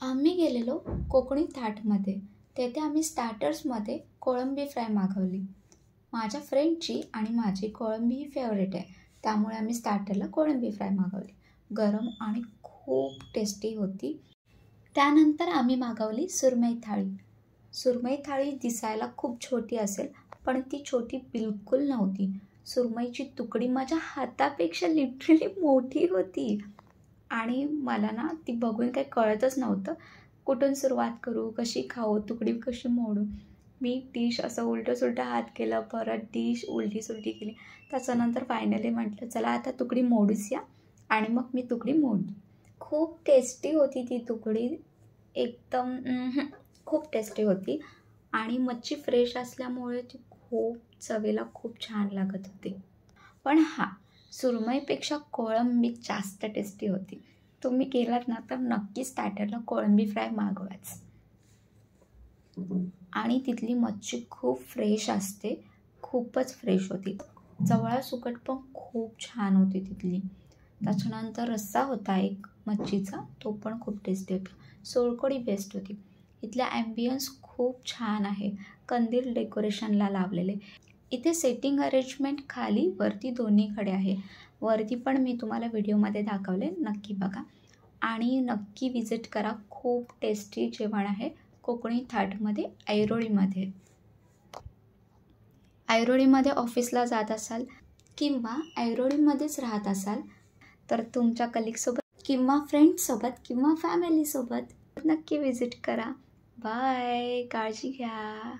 आम्ही गेलेलो कोकणी थाटमध्ये. तेथे आम्ही स्टार्टर्समध्ये कोळंबी फ्राय मागवली. माझ्या फ्रेंडची आणि माझी कोळंबी ही फेवरेट आहे, त्यामुळे आम्ही स्टार्टरला कोळंबी फ्राय मागवली. गरम आणि खूप टेस्टी होती. त्यानंतर आम्ही मागवली सुरमई थाळी. सुरमई थाळी दिसायला खूप छोटी असेल, पण ती छोटी बिलकुल नव्हती. सुरमईची तुकडी माझ्या हातापेक्षा लिटरली मोठी होती आणि मला ना ती बघून काही कळतच नव्हतं. कुठून सुरुवात करू, कशी खाऊ, तुकडी कशी मोडू. मी डिश असं उलटं-सुलटं हात केलं, परत डिश उलटी-सुलटी केली. त्याच्यानंतर फायनली म्हटलं चला आता तुकडी मोडूच या आणि मग मी तुकडी मोडली. खूप टेस्टी होती ती तुकडी, एकदम खूप टेस्टी होती आणि मच्छी फ्रेश असल्यामुळे ती खूप चवीला खूप छान लागत होती. पण हां, सुरमईपेक्षा कोळंबी जास्त टेस्टी होती. तुम्ही गेलात ना तर नक्की स्टार्टरला कोळंबी फ्राय मागवाच. आणि तिथली मच्छी खूप फ्रेश असते, खूपच फ्रेश होती. जवळा सुकट पण खूप छान होती तिथली. त्याच्यानंतर रस्सा होता एक मच्छीचा, तो पण खूप टेस्टी होता. सोलकढी बेस्ट होती. इथला ॲम्बियन्स खूप छान आहे, कंदील डेकोरेशनला लावलेले. इथे सेटिंग अरेंजमेंट खाली वरती दोन्हीकडे आहे. वरती पण मी तुम्हाला व्हिडिओमध्ये दाखवले, नक्की बघा आणि नक्की विजिट करा. खूप टेस्टी जेवण आहे कोकणी थाटमध्ये ऐरोळीमध्ये. ऐरोळीमध्ये ऑफिसला जात असाल किंवा ऐरोळीमध्येच राहत असाल तर तुमच्या कलिगसोबत किंवा फ्रेंड्ससोबत किंवा फॅमिलीसोबत नक्की विजिट करा. बाय, काळजी घ्या.